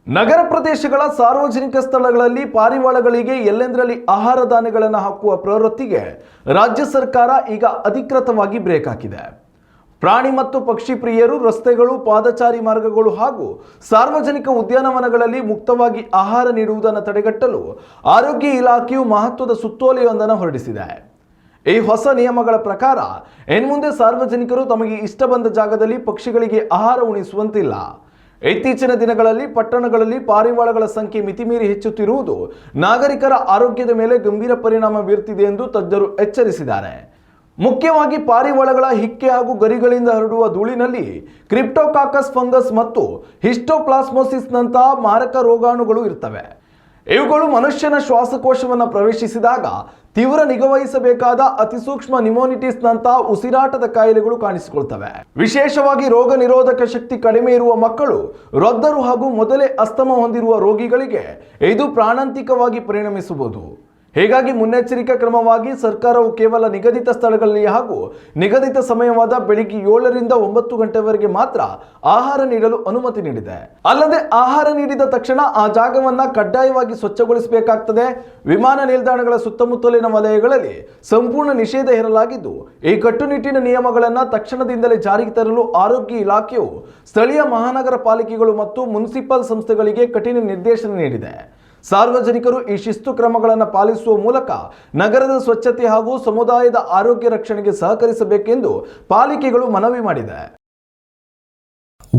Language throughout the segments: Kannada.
ನಗರ ಪ್ರದೇಶಗಳ ಸಾರ್ವಜನಿಕ ಸ್ಥಳಗಳಲ್ಲಿ ಪಾರಿವಾಳಗಳಿಗೆ ಎಲ್ಲೆಂದರಲ್ಲಿ ಆಹಾರ ಧಾನ್ಯಗಳನ್ನು ಹಾಕುವ ಪ್ರವೃತ್ತಿಗೆ ರಾಜ್ಯ ಸರ್ಕಾರ ಈಗ ಅಧಿಕೃತವಾಗಿ ಬ್ರೇಕ್ ಹಾಕಿದೆ. ಪ್ರಾಣಿ ಮತ್ತು ಪಕ್ಷಿ ಪ್ರಿಯರು ರಸ್ತೆಗಳು, ಪಾದಚಾರಿ ಮಾರ್ಗಗಳು ಹಾಗೂ ಸಾರ್ವಜನಿಕ ಉದ್ಯಾನವನಗಳಲ್ಲಿ ಮುಕ್ತವಾಗಿ ಆಹಾರ ನೀಡುವುದನ್ನು ತಡೆಗಟ್ಟಲು ಆರೋಗ್ಯ ಇಲಾಖೆಯು ಮಹತ್ವದ ಸುತ್ತೋಲೆಯೊಂದನ್ನು ಹೊರಡಿಸಿದೆ. ಈ ಹೊಸ ನಿಯಮಗಳ ಪ್ರಕಾರ ಇನ್ಮುಂದೆ ಸಾರ್ವಜನಿಕರು ತಮಗೆ ಇಷ್ಟ ಬಂದ ಜಾಗದಲ್ಲಿ ಪಕ್ಷಿಗಳಿಗೆ ಆಹಾರ ಉಣಿಸುವಂತಿಲ್ಲ. ಇತ್ತೀಚಿನ ದಿನಗಳಲ್ಲಿ ಪಟ್ಟಣಗಳಲ್ಲಿ ಪಾರಿವಾಳಗಳ ಸಂಖ್ಯೆ ಮಿತಿಮೀರಿ ಹೆಚ್ಚುತ್ತಿರುವುದು ನಾಗರಿಕರ ಆರೋಗ್ಯದ ಮೇಲೆ ಗಂಭೀರ ಪರಿಣಾಮ ಬೀರುತ್ತಿದೆ ಎಂದು ತಜ್ಞರು ಎಚ್ಚರಿಸಿದ್ದಾರೆ. ಮುಖ್ಯವಾಗಿ ಪಾರಿವಾಳಗಳ ಹಿಕ್ಕೆ ಹಾಗೂ ಗರಿಗಳಿಂದ ಹರಡುವ ಧೂಳಿನಲ್ಲಿ ಕ್ರಿಪ್ಟೋಕಾಕಸ್ ಫಂಗಸ್ ಮತ್ತು ಹಿಸ್ಟೋಪ್ಲಾಸ್ಮೋಸಿಸ್ನಂತಹ ಮಾರಕ ರೋಗಾಣುಗಳು ಇರ್ತವೆ. ಇವುಗಳು ಮನುಷ್ಯನ ಶ್ವಾಸಕೋಶವನ್ನು ಪ್ರವೇಶಿಸಿದಾಗ ತೀವ್ರ ನಿಗಾವಹಿಸಬೇಕಾದ ಅತಿಸೂಕ್ಷ್ಮ ನಿಮೋನಿಟಿಸ್ನಂತಹ ಉಸಿರಾಟದ ಕಾಯಿಲೆಗಳು ಕಾಣಿಸಿಕೊಳ್ತವೆ. ವಿಶೇಷವಾಗಿ ರೋಗ ನಿರೋಧಕ ಶಕ್ತಿ ಕಡಿಮೆ ಇರುವ ಮಕ್ಕಳು, ವೃದ್ಧರು ಹಾಗೂ ಮೊದಲೇ ಅಸ್ತಮ ಹೊಂದಿರುವ ರೋಗಿಗಳಿಗೆ ಇದು ಪ್ರಾಣಾಂತಿಕವಾಗಿ ಪರಿಣಮಿಸಬಹುದು. ಹೀಗಾಗಿ ಮುನ್ನೆಚ್ಚರಿಕಾ ಕ್ರಮವಾಗಿ ಸರ್ಕಾರವು ಕೇವಲ ನಿಗದಿತ ಸ್ಥಳಗಳಲ್ಲಿ ಹಾಗೂ ನಿಗದಿತ ಸಮಯವಾದ ಬೆಳಿಗ್ಗೆ 7 ರಿಂದ 9 ಗಂಟೆವರೆಗೆ ಮಾತ್ರ ಆಹಾರ ನೀಡಲು ಅನುಮತಿ ನೀಡಿದೆ. ಅಲ್ಲದೆ ಆಹಾರ ನೀಡಿದ ತಕ್ಷಣ ಆ ಜಾಗವನ್ನು ಕಡ್ಡಾಯವಾಗಿ ಸ್ವಚ್ಛಗೊಳಿಸಬೇಕಾಗುತ್ತದೆ. ವಿಮಾನ ನಿಲ್ದಾಣಗಳ ಸುತ್ತಮುತ್ತಲಿನ ವಲಯಗಳಲ್ಲಿ ಸಂಪೂರ್ಣ ನಿಷೇಧ ಹೇರಲಾಗಿದ್ದು, ಈ ಕಟ್ಟುನಿಟ್ಟಿನ ನಿಯಮಗಳನ್ನು ತಕ್ಷಣದಿಂದಲೇ ಜಾರಿಗೆ ತರಲು ಆರೋಗ್ಯ ಇಲಾಖೆಯು ಸ್ಥಳೀಯ ಮಹಾನಗರ ಪಾಲಿಕೆಗಳು ಮತ್ತು ಮುನ್ಸಿಪಲ್ ಸಂಸ್ಥೆಗಳಿಗೆ ಕಠಿಣ ನಿರ್ದೇಶನ ನೀಡಿದೆ. ಸಾರ್ವಜನಿಕರು ಈ ಶಿಸ್ತು ಕ್ರಮಗಳನ್ನು ಪಾಲಿಸುವ ಮೂಲಕ ನಗರದ ಸ್ವಚ್ಛತೆ ಹಾಗೂ ಸಮುದಾಯದ ಆರೋಗ್ಯ ರಕ್ಷಣೆಗೆ ಸಹಕರಿಸಬೇಕೆಂದು ಪಾಲಿಕೆಗಳು ಮನವಿ ಮಾಡಿದೆ.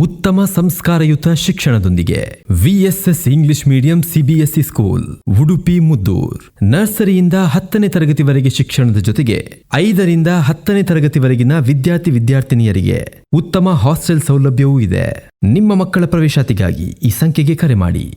ಉತ್ತಮ ಸಂಸ್ಕಾರಯುತ ಶಿಕ್ಷಣದೊಂದಿಗೆ VSS English medium CBSE school Udupi Muddur. ನರ್ಸರಿಯಿಂದ 10ನೇ ತರಗತಿವರೆಗೆ ಶಿಕ್ಷಣದ ಜೊತೆಗೆ 5 ರಿಂದ 10ನೇ ತರಗತಿವರೆಗಿನ ವಿದ್ಯಾರ್ಥಿನಿಯರಿಗೆ ಉತ್ತಮ ಹಾಸ್ಟೆಲ್ ಸೌಲಭ್ಯವೂ ಇದೆ. ನಿಮ್ಮ ಮಕ್ಕಳ ಪ್ರವೇಶಾತಿಗಾಗಿ ಈ ಸಂಖ್ಯೆಗೆ ಕರೆ ಮಾಡಿ.